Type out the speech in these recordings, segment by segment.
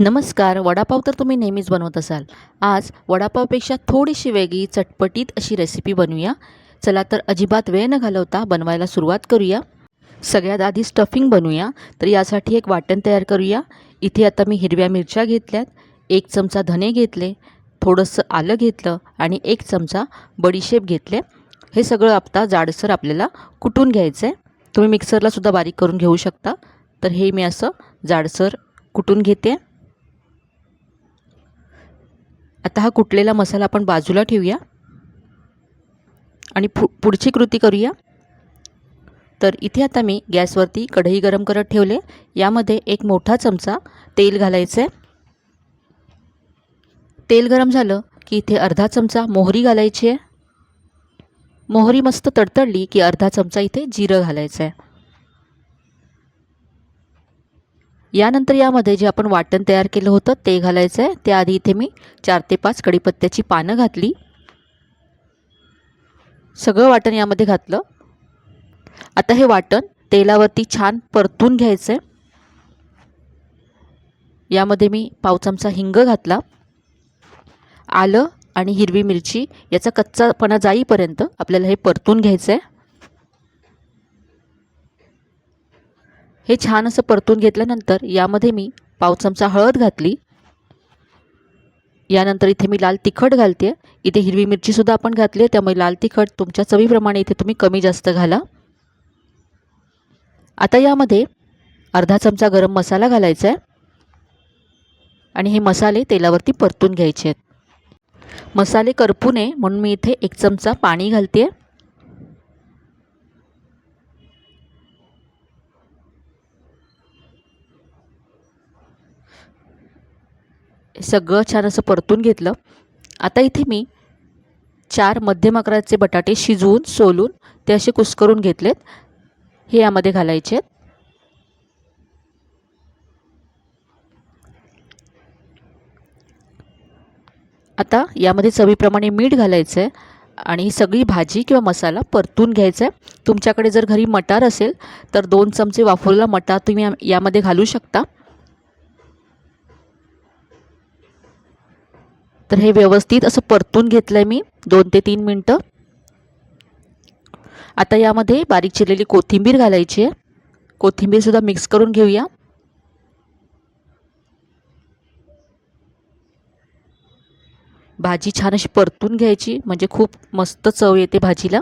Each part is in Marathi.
नमस्कार. वडापाव तर तुम्ही नेहमीच बनवत असाल. आज वडापावपेक्षा थोडीशी वेगळी चटपटीत अशी रेसिपी बनवूया. चला तर अजिबात वेळ न घालवता बनवायला सुरुवात करूया. सगळ्यात आधी स्टफिंग बनवूया. तर यासाठी एक वाटण तयार करूया. इथे आता मी हिरव्या मिरच्या घेतल्यात, 1 चमचा धने घेतले, थोडंसं आलं घेतलं आणि 1 चमचा बडीशेप घेतले. हे सगळं आता जाडसर आपल्याला कुटून घ्यायचं आहे. तुम्ही मिक्सरलासुद्धा बारीक करून घेऊ शकता. तर हे मी असं जाडसर कुटून घेते. आता हा कुटलेला मसाला आपण बाजूला ठेवूया आणि पुढची कृती करूया. तर इथे आता मी गॅसवरती कढई गरम करत ठेवले. यामध्ये एक मोठा चमचा तेल घालायचं आहे. तेल गरम झालं की इथे अर्धा चमचा मोहरी घालायची आहे. मोहरी मस्त तडतडली की अर्धा चमचा इथे जिरं घालायचं आहे. यानंतर यामध्ये जे आपण वाटण तयार केलं होतं ते घालायचं आहे. त्याआधी इथे मी 4 ते 5 कढीपत्त्याची पानं घातली. सगळं वाटण यामध्ये घातलं. आता हे वाटण तेलावरती छान परतून घ्यायचं आहे. यामध्ये मी पाव चमचा हिंग घातला. आलं आणि हिरवी मिरची याचा कच्चापणा जाईपर्यंत आपल्याला हे परतून घ्यायचं आहे. हे छान असं परतून घेतल्यानंतर यामध्ये मी पाव चमचा हळद घातली. यानंतर इथे मी लाल तिखट घालते. इथे हिरवी मिरचीसुद्धा आपण घातली, त्यामुळे लाल तिखट तुमच्या चवीप्रमाणे इथे तुम्ही कमी जास्त घाला. आता यामध्ये अर्धा चमचा गरम मसाला घालायचा आहे आणि हे मसाले तेलावरती परतून घ्यायचे आहेत. मसाले करपू नये म्हणून मी इथे 1 चमचा पाणी घालते. सगळं छान असं परतून घेतलं. आता इथे मी 4 मध्यम आकाराचे बटाटे शिजवून सोलून ते असे कुस्करून घेतलेत. हे यामध्ये घालायचे आहेत. आता यामध्ये चवीप्रमाणे मीठ घालायचं आहे आणि ही सगळी भाजी किंवा मसाला परतून घ्यायचा आहे. तुमच्याकडे जर घरी मटार असेल तर 2 चमचे वाफवलेला मटार तुम्ही यामध्ये घालू शकता. तर हे व्यवस्थित असं परतून घेतलं आहे मी 2 ते 3 मिनटं. आता यामध्ये बारीक चिरलेली कोथिंबीर घालायची आहे. कोथिंबीरसुद्धा मिक्स करून घेऊया. भाजी छान अशी परतून घ्यायची म्हणजे खूप मस्त चव येते भाजीला.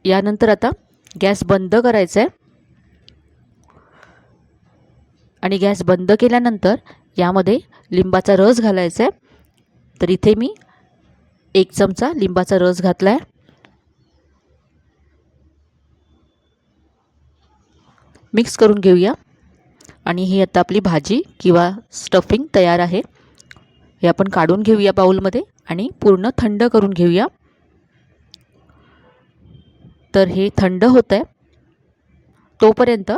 यानंतर आता गॅस बंद करायचा आहे आणि गॅस बंद केल्यानंतर यामध्ये लिंबाचा रस घालायचा आहे. तर इथे मी 1 चमचा लिंबाचा रस घातला आहे. मिक्स करून घेऊया आणि ही आता आपली भाजी किंवा स्टफिंग तयार आहे. हे आपण काढून घेऊया बाउलमध्ये आणि पूर्ण थंड करून घेऊया. तर हे थंड होत आहे तोपर्यंत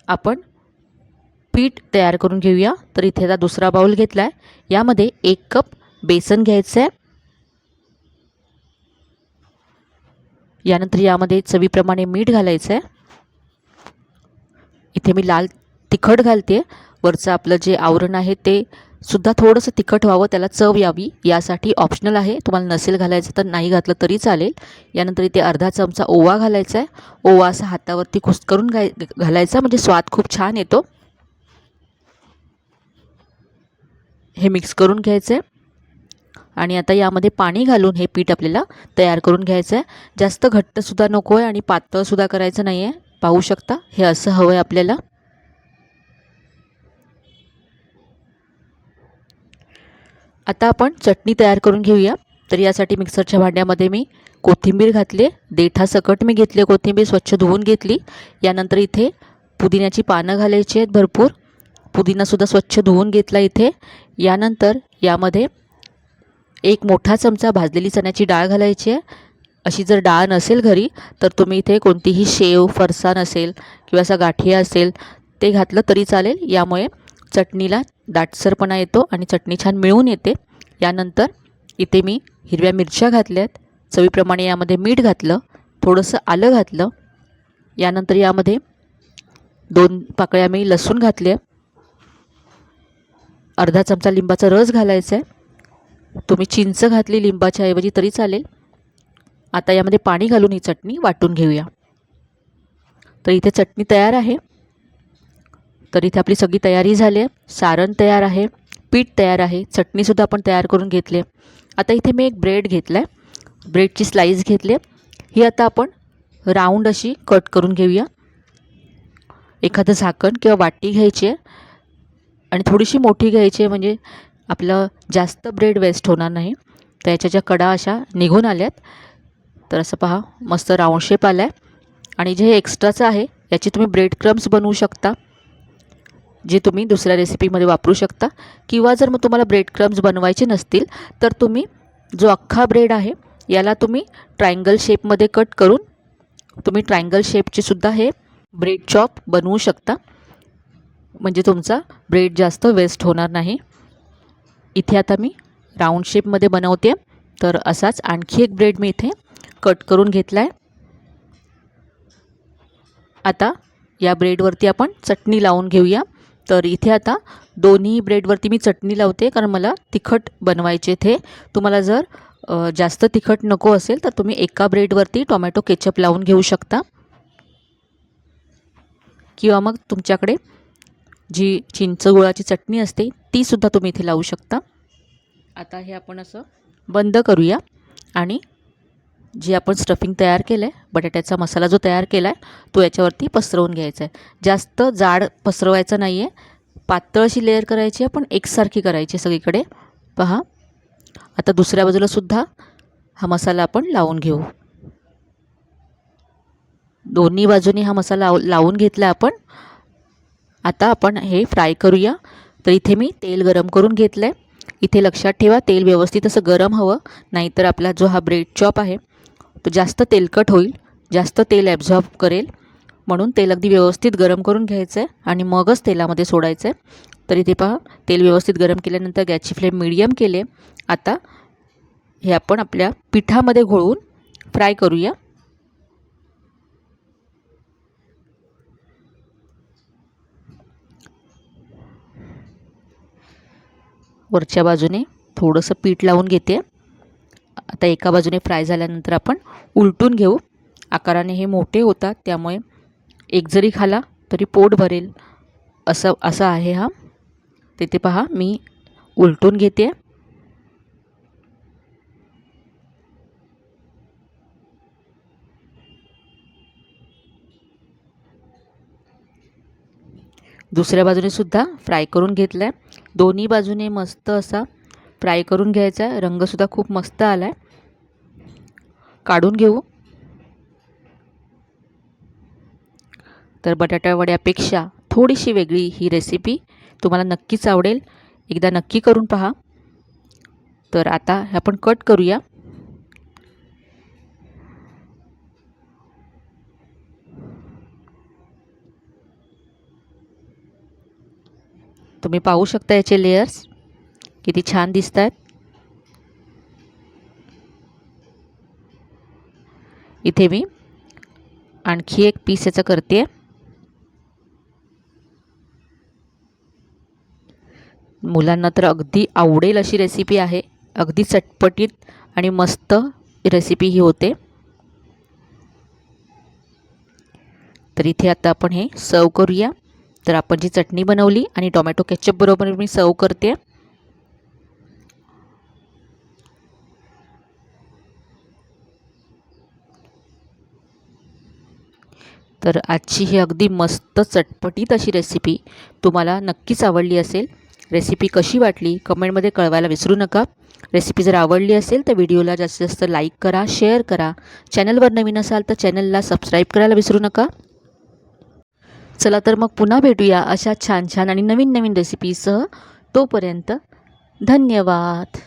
आपण पीठ तयार करून घेऊया. तर इथे आता दुसरा बाउल घेतला आहे. यामध्ये 1 कप बेसन घ्यायचं आहे. यानंतर यामध्ये चवीप्रमाणे मीठ घालायचं आहे. इथे मी लाल तिखट घालते. वरचं आपलं जे आवरण आहे ते सुद्धा थोडंसं तिखट व्हावं, त्याला चव यावी यासाठी ऑप्शनल आहे. तुम्हाला नसेल घालायचं तर नाही घातलं तरी चालेल. यानंतर इथे अर्धा चमचा ओवा घालायचा आहे. ओवा असा हातावरती कुस्करून घालायचा म्हणजे स्वाद खूप छान येतो. हे मिक्स करून घ्यायचं आहे आणि आता यामध्ये पाणी घालून हे पीठ आपल्याला तयार करून घ्यायचं आहे. जास्त घट्टसुद्धा नको आहे आणि पातळसुद्धा करायचं नाही आहे. पाहू शकता हे असं हवं आहे आपल्याला. आता आपण चटणी तयार करून घेऊया. तर यासाठी मिक्सरच्या भांड्यामध्ये मी कोथिंबीर घातली. देठासकट मी घेतली कोथिंबीर, स्वच्छ धुवून घेतली. यानंतर इथे पुदिन्याची पानं घालायची आहेत भरपूर. पुदिनासुद्धा स्वच्छ धुवून घेतला इथे. यानंतर यामध्ये 1 मोठा चमचा भाजलेली चण्याची डाळ घालायची आहे. अशी जर डाळ नसेल घरी तर तुम्ही इथे कोणतीही शेव, फरसाण असेल किंवा असा गाठिया असेल ते घातलं तरी चालेल. यामुळे चटणीला दाटसरपणा येतो आणि चटणी छान मिळून येते. यानंतर इथे मी हिरव्या मिरच्या घातल्यात. चवीप्रमाणे यामध्ये मीठ घातलं, थोडंसं आलं घातलं यानंतर यामध्ये 2 पाकळ्या मी लसूण घातले, अर्धा चमचा लिंबाचा रस घालायचा आहे। तुम्ही चिंच घातली लिंबाच्या ऐवजी तरी चालेल। आता यामध्ये पाणी घालून ही चटणी वाटून घेऊया। तर इथे चटणी तयार आहे। तर इथे आपली सगळी तयारी झाली आहे। सारण तयार आहे, पीठ तयार आहे, चटणीसुद्धा आपण तयार करून घेतली आहे। आता इथे मी एक ब्रेड घेतला आहे, ब्रेडची स्लाईस घेतली आहे। ही आता आपण राऊंड अशी कट करून घेऊया। एखादं झाकण किंवा वाटी घ्यायची आहे आणि थोडीशी मोठी घ्यायची आहे, म्हणजे आपलं जास्त ब्रेड वेस्ट होणार नाही। त्याच्या ज्या कडा अशा निघून आल्यात, तर असं पहा मस्त राऊंड शेप आला आहे। आणि जे एक्स्ट्राचं आहे याची तुम्ही ब्रेड क्रम्स बनवू शकता, जे तुम्ही दुसऱ्या रेसिपीमध्ये वापरू शकता। किंवा जर मग तुम्हाला ब्रेड क्रम्स बनवायचे नसतील तर तुम्ही जो अख्खा ब्रेड आहे याला तुम्ही ट्रायंगल शेपमध्ये कट करून तुम्ही ट्रायंगल शेपचे सुद्धा हे ब्रेड चॉप बनवू शकता, म्हणजे तुमचा ब्रेड जास्त वेस्ट होणार नाही। इथे आता मी राऊंड शेपमध्ये बनवते, तर असाच आणखी एक ब्रेड मी इथे कट करून घेतला आहे। आता या ब्रेडवरती आपण चटणी लावून घेऊया। तर इथे आता दोन्ही ब्रेडवरती मी चटणी लावते, कारण मला तिखट बनवायचे थे। तुम्हाला जर जास्त तिखट नको असेल तर तुम्ही एका ब्रेडवरती टोमॅटो केचप लावून घेऊ शकता, किंवा मग तुमच्याकडे जी चिंच गुळाची चटणी असते ती सुद्धा तुम्ही इथे लावू शकता। आता हे आपण असं बंद करूया आणि जे आपण स्टफिंग तयार केलं आहे, बटाट्याचा मसाला जो तयार केला आहे तो याच्यावरती पसरवून घ्यायचा आहे। जास्त जाड पसरवायचं नाही आहे, पातळ अशी लेयर करायची आहे, पण एकसारखी करायची सगळीकडे। पहा आता दुसऱ्या बाजूला सुद्धा हा मसाला आपण लावून घेऊ। दोन्ही बाजूनी हा मसाला लावून घेतला आपण। आता आपण हे फ्राय करूया। तर इथे मी तेल गरम करून घेतलं आहे। इथे लक्षात ठेवा तेल व्यवस्थित असं गरम हवं, नाहीतर आपला जो हा ब्रेड चॉप आहे तो जास्त तेलकट होईल, जास्त तेल ॲब्झॉर्ब करेल। म्हणून तेल अगदी व्यवस्थित गरम करून घ्यायचं आहे आणि मगच तेलामध्ये सोडायचं आहे। तर इथे पहा तेल व्यवस्थित गरम केल्यानंतर गॅसची फ्लेम मीडियम केले। आता हे आपण आपल्या पिठामध्ये घोळवून फ्राय करूया। वरच्या बाजूने थोडंसं पीठ लावून घेते। आता एका बाजूने फ्राय झाल्यानंतर आपण उलटून घेऊ। आकाराने हे मोठे होतात, त्यामुळे एक जरी खाला तरी पोट भरेल असं आहे हा। तिथे पहा मी उलटून घेते। दुसऱ्या बाजूने सुद्धा फ्राय करून घेतला आहे। दोन्ही बाजूने मस्त असा फ्राय करून घ्यायचा आहे। रंगसुद्धा खूप मस्त आला आहे। काढून घेऊ। तर बटाटा वड्यापेक्षा थोडीशी वेगळी ही रेसिपी तुम्हाला नक्कीच आवडेल, एकदा नक्की करून पहा। तर आता हे आपण कट करूया। तुम्ही पाहू शकता याचे लेयर्स किती छान दिसत आहेत। इथे मी आणखी एक पीस याचा करते। मुलांना तर अगदी आवडेल अशी रेसिपी आहे, अगदी चटपटीत आणि मस्त रेसिपी ही होते। तर इथे आता आपण हे सर्व करूया। तर आपण जी चटणी बनवली आणि टोमॅटो केचप बरोबर मी सर्व करते। तर आजची ही अगदी मस्त चटपटीत अशी रेसिपी तुम्हाला नक्कीच आवडली असेल। रेसिपी कशी वाटली कमेंटमध्ये कळवायला विसरू नका। रेसिपी जर आवडली असेल तर व्हिडिओला जास्तीत जास्त लाईक करा, शेअर करा। चॅनलवर नवीन असाल तर चॅनलला सबस्क्राईब करायला विसरू नका। चला तर मग पुन्हा भेटूया अशा छान छान आणि नवीन नवीन रेसिपीसह। तोपर्यंत धन्यवाद।